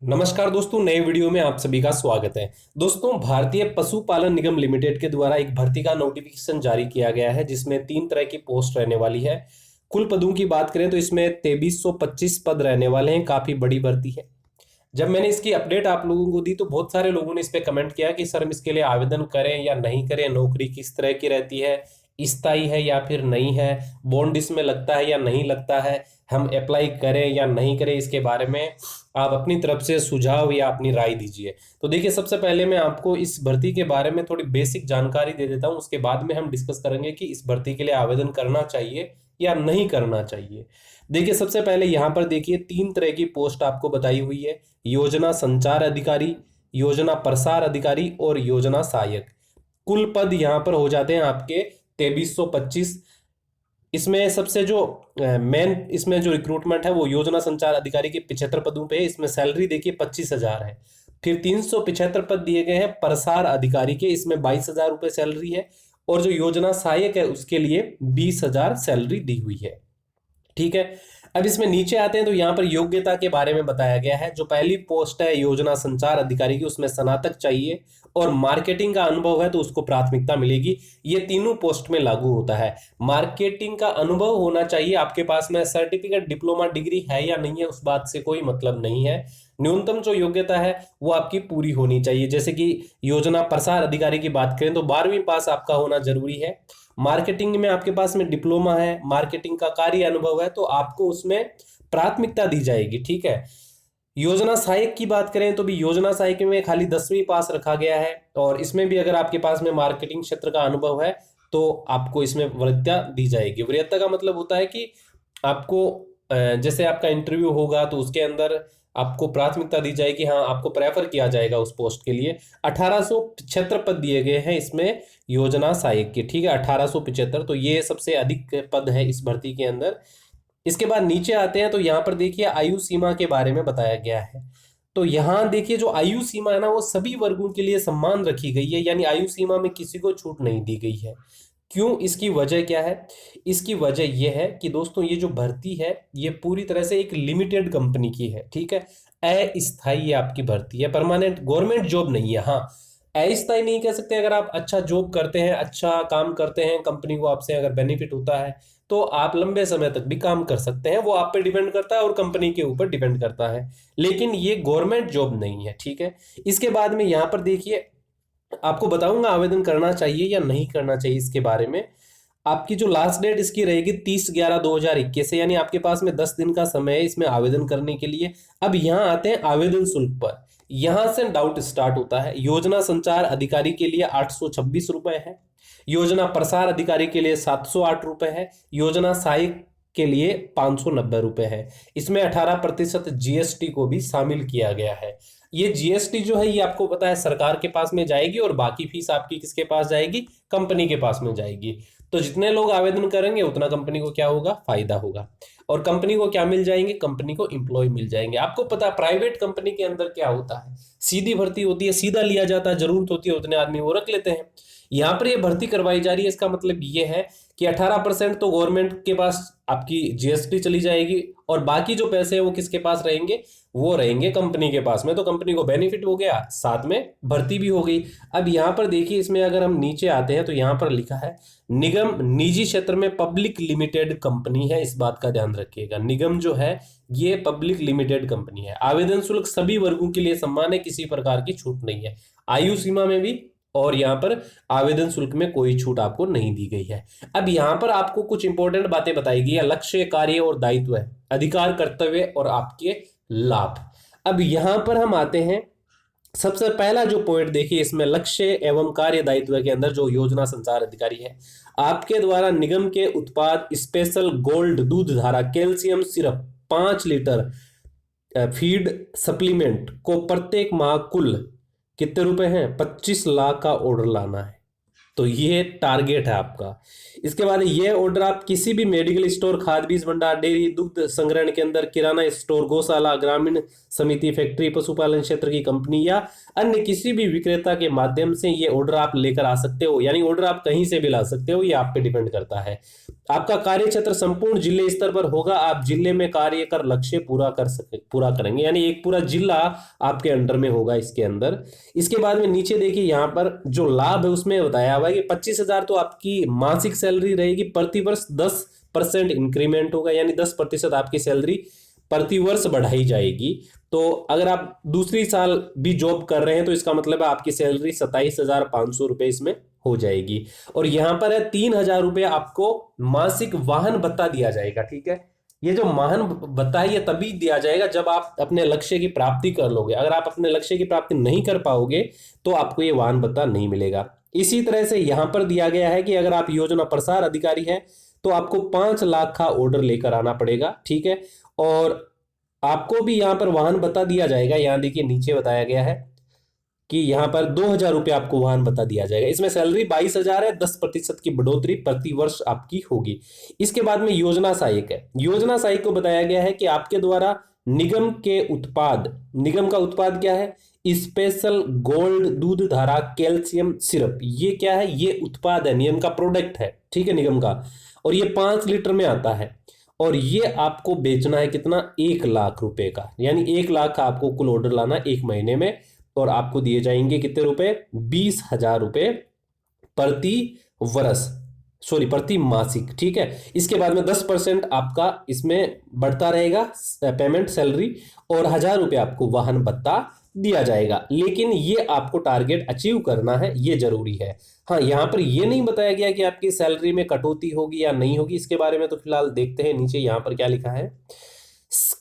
नमस्कार दोस्तों, नए वीडियो में आप सभी का स्वागत है। दोस्तों, भारतीय पशुपालन निगम लिमिटेड के द्वारा एक भर्ती का नोटिफिकेशन जारी किया गया है जिसमें 3 तरह की पोस्ट रहने वाली है। कुल पदों की बात करें तो इसमें 2325 पद रहने वाले हैं। काफी बड़ी भर्ती है। जब मैंने इसकी अपडेट आप लोगों को दी तो बहुत सारे लोगों ने इस पे कमेंट किया कि सर हम इसके लिए आवेदन करें या नहीं करें, नौकरी किस तरह की रहती है, स्थायी है या फिर नहीं है, बॉन्ड इसमें लगता है या नहीं लगता है, हम अप्लाई करें या नहीं करें, इसके बारे में आप अपनी तरफ से सुझाव या अपनी राय दीजिए। तो देखिए, सबसे पहले मैं आपको इस भर्ती के बारे में थोड़ी बेसिक जानकारी दे देता हूं। उसके बाद में हम डिस्कस करेंगे कि इस भर्ती के लिए आवेदन करना चाहिए या नहीं करना चाहिए। देखिए, सबसे पहले यहाँ पर देखिए 3 तरह की पोस्ट आपको बताई हुई है। योजना संचार अधिकारी, योजना प्रसार अधिकारी और योजना सहायक। कुल पद यहाँ पर हो जाते हैं आपके 2325। इसमें सबसे जो मेन इसमें जो रिक्रूटमेंट है वो योजना संचार अधिकारी के 75 पदों पे है। इसमें सैलरी देखिए 25,000 है। फिर 375 पद दिए गए हैं प्रसार अधिकारी के, इसमें 22,000 रुपये सैलरी है। और जो योजना सहायक है उसके लिए 20,000 सैलरी दी हुई है। ठीक है। अब इसमें नीचे आते हैं तो यहाँ पर योग्यता के बारे में बताया गया है। जो पहली पोस्ट है योजना संचार अधिकारी की, उसमें स्नातक चाहिए और मार्केटिंग का अनुभव है तो उसको प्राथमिकता मिलेगी। ये तीनों पोस्ट में लागू होता है। मार्केटिंग का अनुभव होना चाहिए आपके पास में। सर्टिफिकेट डिप्लोमा डिग्री है या नहीं है उस बात से कोई मतलब नहीं है। न्यूनतम जो योग्यता है वो आपकी पूरी होनी चाहिए। जैसे कि योजना प्रसार अधिकारी की बात करें तो 12वीं पास आपका होना जरूरी है। मार्केटिंग में आपके पास में डिप्लोमा है, मार्केटिंग का कार्य अनुभव है तो आपको उसमें प्राथमिकता दी जाएगी। ठीक है। योजना सहायक की बात करें तो भी योजना सहायक में खाली 10वीं पास रखा गया है और इसमें भी अगर आपके पास में मार्केटिंग क्षेत्र का अनुभव है तो आपको इसमें वरीयता दी जाएगी। वरीयता का मतलब होता है कि आपको जैसे आपका इंटरव्यू होगा तो उसके अंदर आपको प्राथमिकता दी जाएगी। हाँ, आपको प्रेफर किया जाएगा उस पोस्ट के लिए। 1875 पद दिए गए हैं इसमें योजना सहायक के। ठीक है, 1875, तो ये सबसे अधिक पद है इस भर्ती के अंदर। इसके बाद नीचे आते हैं तो यहाँ पर देखिए आयु सीमा के बारे में बताया गया है। तो यहाँ देखिए जो आयु सीमा है ना वो सभी वर्गों के लिए समान रखी गई है, यानी आयु सीमा में किसी को छूट नहीं दी गई है। क्यों? इसकी वजह क्या है? इसकी वजह यह है कि दोस्तों ये जो भर्ती है ये पूरी तरह से एक लिमिटेड कंपनी की है। ठीक है। अस्थायी आपकी भर्ती है, परमानेंट गवर्नमेंट जॉब नहीं है। हाँ, अस्थायी नहीं कह सकते। अगर आप अच्छा जॉब करते हैं, अच्छा काम करते हैं, कंपनी को आपसे अगर बेनिफिट होता है तो आप लंबे समय तक भी काम कर सकते हैं। वो आप पे डिपेंड करता है और कंपनी के ऊपर डिपेंड करता है, लेकिन ये गवर्नमेंट जॉब नहीं है। ठीक है। इसके बाद में यहाँ पर देखिए आपको बताऊंगा आवेदन करना चाहिए या नहीं करना चाहिए इसके बारे में। आपकी जो लास्ट डेट इसकी रहेगी 30/11/2021 से, यानी आपके पास में 10 दिन का समय है इसमें आवेदन करने के लिए। अब यहाँ आते हैं आवेदन शुल्क पर। यहां से डाउट स्टार्ट होता है। योजना संचार अधिकारी के लिए 826 रुपए है, योजना प्रसार अधिकारी के लिए 708 रुपए है, योजना सहायक के लिए 590 रुपए है। इसमें 18% जीएसटी को भी शामिल किया गया है। ये जीएसटी जो है ये आपको पता है सरकार के पास में जाएगी और बाकी फीस आपकी किसके पास जाएगी? कंपनी के पास में जाएगी। तो जितने लोग आवेदन करेंगे उतना कंपनी को क्या होगा? फायदा होगा। और कंपनी को क्या मिल जाएंगे? कंपनी को एम्प्लॉय मिल जाएंगे। आपको पता है प्राइवेट कंपनी के अंदर क्या होता है? सीधी भर्ती होती है, सीधा लिया जाता है, जरूरत होती है उतने आदमी वो रख लेते हैं। यहाँ पर ये भर्ती करवाई जा रही है, इसका मतलब ये है कि 18% तो गवर्नमेंट के पास आपकी जीएसटी चली जाएगी और बाकी जो पैसे हैं वो किसके पास रहेंगे? वो रहेंगे कंपनी के पास में। तो कंपनी को बेनिफिट हो गया, साथ में भर्ती भी हो गई। अब यहाँ पर देखिए इसमें अगर हम नीचे आते हैं तो यहाँ पर लिखा है निगम निजी क्षेत्र में पब्लिक लिमिटेड कंपनी है। इस बात का ध्यान रखिएगा, निगम जो है ये पब्लिक लिमिटेड कंपनी है। आवेदन शुल्क सभी वर्गों के लिए समान है, किसी प्रकार की छूट नहीं है। आयु सीमा में भी और यहाँ पर आवेदन शुल्क में कोई छूट आपको नहीं दी गई है। अब यहाँ पर आपको कुछ इंपॉर्टेंट बातें बताई गई है। लक्ष्य, कार्य और दायित्व है, अधिकार, कर्तव्य और आपके लाभ। अब यहां पर हम आते हैं। सबसे पहला जो पॉइंट देखिए इसमें लक्ष्य एवं कार्य दायित्व के अंदर जो योजना संचार अधिकारी है, आपके द्वारा निगम के उत्पाद स्पेशल गोल्ड दूध धारा calcium syrup 5 litre feed supplement को प्रत्येक माह कुल कितने रुपए हैं? 25 लाख का ऑर्डर लाना है। तो ये टारगेट है आपका। इसके बाद ये ऑर्डर आप किसी भी मेडिकल स्टोर, खाद बीज भंडार, डेयरी, दुग्ध संग्रहण केंद्र, किराना स्टोर, गौशाला, ग्रामीण समिति, फैक्ट्री, पशुपालन क्षेत्र की कंपनी या अन्य किसी भी विक्रेता के माध्यम से ये ऑर्डर आप लेकर आ सकते हो। यानी ऑर्डर आप कहीं से भी ला सकते हो, ये आप पे डिपेंड करता है। आपका कार्य क्षेत्र संपूर्ण जिले स्तर पर होगा। आप जिले में कार्य कर लक्ष्य पूरा करेंगे, यानी एक पूरा जिला आपके अंडर में होगा इसके अंदर। इसके बाद में नीचे देखिए, यहाँ पर जो लाभ है उसमें बताया हुआ है कि 25,000 तो आपकी मासिक सैलरी रहेगी, प्रति वर्ष 10% इंक्रीमेंट होगा, यानी 10% आपकी सैलरी प्रति वर्ष बढ़ाई जाएगी। तो अगर आप दूसरी साल भी जॉब कर रहे हैं तो इसका मतलब है आपकी सैलरी 27,500 रुपए इसमें हो जाएगी। और यहां पर है 3,000 रुपये आपको मासिक वाहन भत्ता दिया जाएगा। ठीक है, ये जो वाहन भत्ता है ये तभी दिया जाएगा जब आप अपने लक्ष्य की प्राप्ति कर लोगे। अगर आप अपने लक्ष्य की प्राप्ति नहीं कर पाओगे तो आपको ये वाहन भत्ता नहीं मिलेगा। इसी तरह से यहां पर दिया गया है कि अगर आप योजना प्रसार अधिकारी हैं तो आपको 5 लाख का ऑर्डर लेकर आना पड़ेगा। ठीक है, और आपको भी यहां पर वाहन भत्ता दिया जाएगा। यहां देखिए नीचे बताया गया है कि यहां पर 2,000 रुपये आपको वाहन भत्ता दिया जाएगा। इसमें सैलरी 22,000 है, 10% की बढ़ोतरी प्रति वर्ष आपकी होगी। इसके बाद में योजना सहायक है। योजना सहायक को बताया गया है कि आपके द्वारा निगम के उत्पाद, निगम का उत्पाद क्या है? स्पेशल गोल्ड दूध धारा कैल्शियम सिरप, ये क्या है? ये उत्पाद है, निगम का प्रोडक्ट है। ठीक है, निगम का, और ये 5 लीटर में आता है और ये आपको बेचना है कितना? 1 लाख रुपए का, यानी 1 लाख का आपको कुल ऑर्डर लाना एक महीने में, और आपको दिए जाएंगे कितने रुपए? 20,000 रुपए प्रति वर्ष, सॉरी प्रति मासिक। ठीक है, इसके बाद में 10% आपका इसमें बढ़ता रहेगा पेमेंट सैलरी, और 1,000 रुपये आपको वाहन भत्ता दिया जाएगा। लेकिन ये आपको टारगेट अचीव करना है, ये जरूरी है। हाँ, यहाँ पर ये नहीं बताया गया कि आपकी सैलरी में कटौती होगी या नहीं होगी, इसके बारे में तो फिलहाल देखते हैं। नीचे यहाँ पर क्या लिखा है?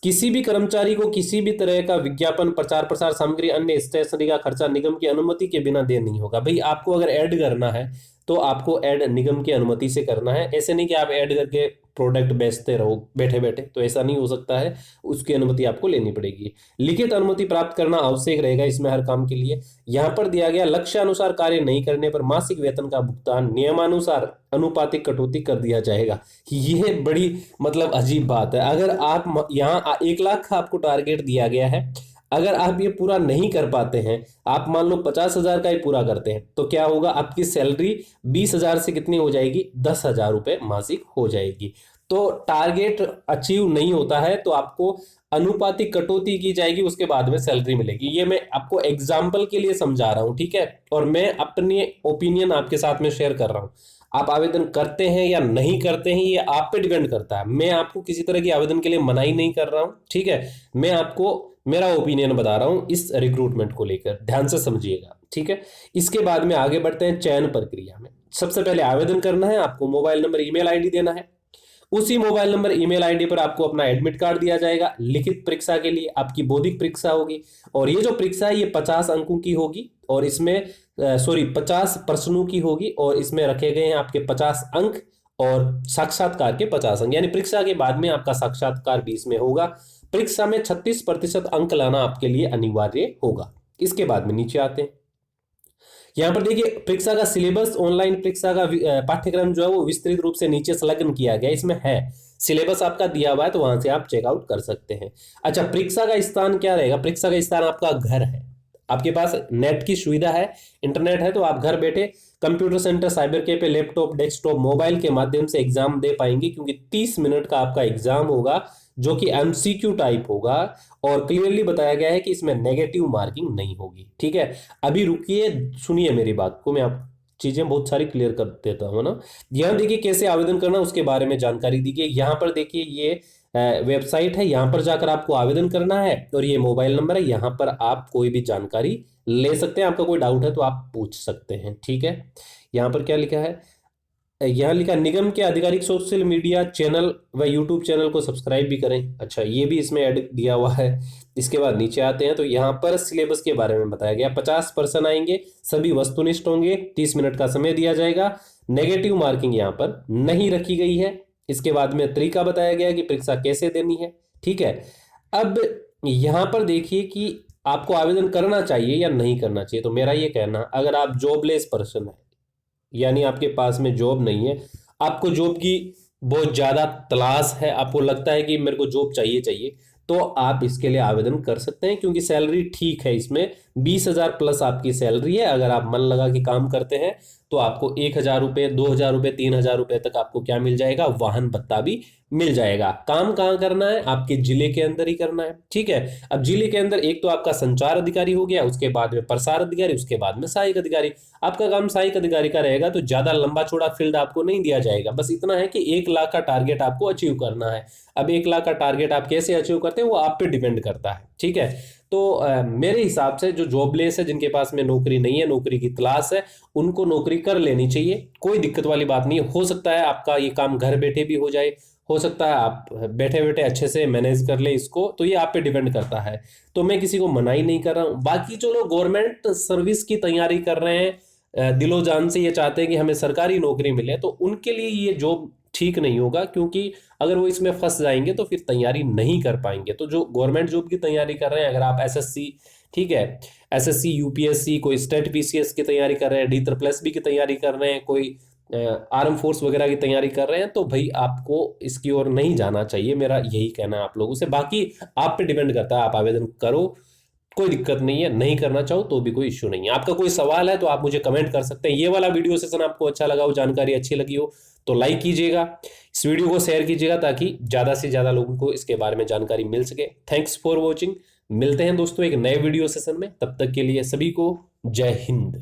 किसी भी कर्मचारी को किसी भी तरह का विज्ञापन, प्रचार प्रसार सामग्री, अन्य स्टेशनरी का खर्चा निगम की अनुमति के बिना दे नहीं होगा। भाई आपको अगर ऐड करना है तो आपको ऐड निगम की अनुमति से करना है। ऐसे नहीं कि आप ऐड करके प्रोडक्ट बेचते रहो बैठे बैठे, तो ऐसा नहीं हो सकता है, उसकी अनुमति आपको लेनी पड़ेगी। लिखित अनुमति प्राप्त करना आवश्यक रहेगा इसमें हर काम के लिए। यहाँ पर दिया गया लक्ष्य अनुसार कार्य नहीं करने पर मासिक वेतन का भुगतान नियमानुसार अनुपातिक कटौती कर दिया जाएगा। ये बड़ी मतलब अजीब बात है। अगर आप यहाँ 1 लाख का आपको टारगेट दिया गया है, अगर आप ये पूरा नहीं कर पाते हैं, आप मान लो 50,000 का ही पूरा करते हैं, तो क्या होगा? आपकी सैलरी 20,000 से कितनी हो जाएगी? 10,000 रुपये मासिक हो जाएगी। तो टारगेट अचीव नहीं होता है तो आपको अनुपातिक कटौती की जाएगी, उसके बाद में सैलरी मिलेगी। ये मैं आपको एग्जाम्पल के लिए समझा रहा हूं, ठीक है, और मैं अपनी ओपिनियन आपके साथ में शेयर कर रहा हूं। आप आवेदन करते हैं या नहीं करते हैं ये आप पे डिपेंड करता है। मैं आपको किसी तरह की आवेदन के लिए मनाही नहीं कर रहा हूं, ठीक है, मैं आपको मेरा ओपिनियन बता रहा हूं इस रिक्रूटमेंट को लेकर, ध्यान से समझिएगा। ठीक है, इसके बाद में आगे बढ़ते हैं चयन प्रक्रिया में। सबसे पहले आवेदन करना है, आपको मोबाइल नंबर, ईमेल आईडी देना है। उसी मोबाइल नंबर, ईमेल आईडी पर आपको अपना एडमिट कार्ड दिया जाएगा। लिखित परीक्षा के लिए आपकी बौद्धिक परीक्षा होगी, और ये जो परीक्षा है ये 50 अंकों की होगी, और इसमें 50 प्रश्नों की होगी, और इसमें रखे गए हैं आपके 50 अंक और साक्षात्कार के 50 अंक। यानी परीक्षा के बाद में आपका साक्षात्कार भी इसमें होगा। परीक्षा में 36% अंक लाना आपके लिए अनिवार्य होगा। इसके बाद में नीचे आते हैं, यहाँ पर देखिए परीक्षा का सिलेबस, ऑनलाइन परीक्षा का पाठ्यक्रम जो है वो विस्तृत रूप से नीचे संलग्न किया गया, इसमें है सिलेबस आपका दिया हुआ है, तो वहां से आप चेकआउट कर सकते हैं। अच्छा, परीक्षा का स्थान क्या रहेगा? परीक्षा का स्थान आपका घर है, आपके पास नेट की सुविधा है, इंटरनेट है, तो आप घर बैठे computer centre, cyber cafe, laptop, desktop, mobile के माध्यम से एग्जाम दे पाएंगे, क्योंकि 30 मिनट का आपका एग्जाम होगा जो कि एमसीक्यू टाइप होगा, और क्लियरली बताया गया है कि इसमें नेगेटिव मार्किंग नहीं होगी। ठीक है, अभी रुकिए, सुनिए मेरी बात को, मैं आप चीजें बहुत सारी क्लियर कर देता हूँ ना। यहाँ देखिए कैसे आवेदन करना उसके बारे में जानकारी दी गई। यहाँ पर देखिए ये वेबसाइट है, यहाँ पर जाकर आपको आवेदन करना है, और ये मोबाइल नंबर है, यहाँ पर आप कोई भी जानकारी ले सकते हैं। आपका कोई डाउट है तो आप पूछ सकते हैं। ठीक है, यहाँ पर क्या लिखा है? यहाँ लिखा निगम के आधिकारिक सोशल मीडिया चैनल व यूट्यूब चैनल को सब्सक्राइब भी करें। अच्छा, ये भी इसमें ऐड दिया हुआ है। इसके बाद नीचे आते हैं तो यहाँ पर सिलेबस के बारे में बताया गया। 50 पर्सन आएंगे, सभी वस्तुनिष्ठ होंगे, 30 मिनट का समय दिया जाएगा, नेगेटिव मार्किंग यहाँ पर नहीं रखी गई है। इसके बाद में तरीका बताया गया कि परीक्षा कैसे देनी है। ठीक है, अब यहाँ पर देखिए कि आपको आवेदन करना चाहिए या नहीं करना चाहिए। तो मेरा ये कहना, अगर आप जॉबलेस पर्सन है, यानी आपके पास में जॉब नहीं है, आपको जॉब की बहुत ज़्यादा तलाश है, आपको लगता है कि मेरे को जॉब चाहिए चाहिए, तो आप इसके लिए आवेदन कर सकते हैं, क्योंकि सैलरी ठीक है इसमें। 20,000 प्लस आपकी सैलरी है। अगर आप मन लगा के काम करते हैं तो आपको 1,000 रुपये, 2,000 रुपये, 3,000 रुपये तक आपको क्या मिल जाएगा, वाहन भत्ता भी मिल जाएगा। काम कहाँ करना है, आपके जिले के अंदर ही करना है, ठीक है। अब जिले के अंदर एक तो आपका संचार अधिकारी हो गया, उसके बाद में प्रसार अधिकारी, उसके बाद में सहायक अधिकारी। आपका काम सहायक अधिकारी का रहेगा, तो ज्यादा लंबा चौड़ा फील्ड आपको नहीं दिया जाएगा। बस इतना है कि 1 लाख का टारगेट आपको अचीव करना है। अब 1 लाख का टारगेट आप कैसे अचीव करते हैं वो आप पे डिपेंड करता है, ठीक है। तो मेरे हिसाब से जो जॉबलेस है, जिनके पास में नौकरी नहीं है, नौकरी की तलाश है, उनको नौकरी कर लेनी चाहिए। कोई दिक्कत वाली बात नहीं है। हो सकता है आपका ये काम घर बैठे भी हो जाए, हो सकता है आप बैठे बैठे अच्छे से मैनेज कर ले इसको, तो ये आप पे डिपेंड करता है। तो मैं किसी को मना ही नहीं कर रहा हूँ। बाकी जो लोग गवर्नमेंट सर्विस की तैयारी कर रहे हैं, दिलो जान से ये चाहते हैं कि हमें सरकारी नौकरी मिले, तो उनके लिए ये जॉब ठीक नहीं होगा, क्योंकि अगर वो इसमें फंस जाएंगे तो फिर तैयारी नहीं कर पाएंगे। तो जो गवर्नमेंट जॉब की तैयारी कर रहे हैं, अगर आप एसएससी, ठीक है, एसएससी यूपीएससी, कोई स्टेट पीसीएस की तैयारी कर रहे हैं, D++ की तैयारी कर रहे हैं, कोई आर्म फोर्स वगैरह की तैयारी कर रहे हैं, तो भाई आपको इसकी ओर नहीं जाना चाहिए। मेरा यही कहना है आप लोगों से। बाकी आप पे डिपेंड करता है, आप आवेदन करो, कोई दिक्कत नहीं है। नहीं करना चाहो तो भी कोई इश्यू नहीं है। आपका कोई सवाल है तो आप मुझे कमेंट कर सकते हैं। ये वाला वीडियो सेशन आपको अच्छा लगा हो, जानकारी अच्छी लगी हो, तो लाइक कीजिएगा, इस वीडियो को शेयर कीजिएगा, ताकि ज़्यादा से ज़्यादा लोगों को इसके बारे में जानकारी मिल सके। Thanks for watching. मिलते हैं दोस्तों एक नए वीडियो सेशन में, तब तक के लिए सभी को जय हिंद।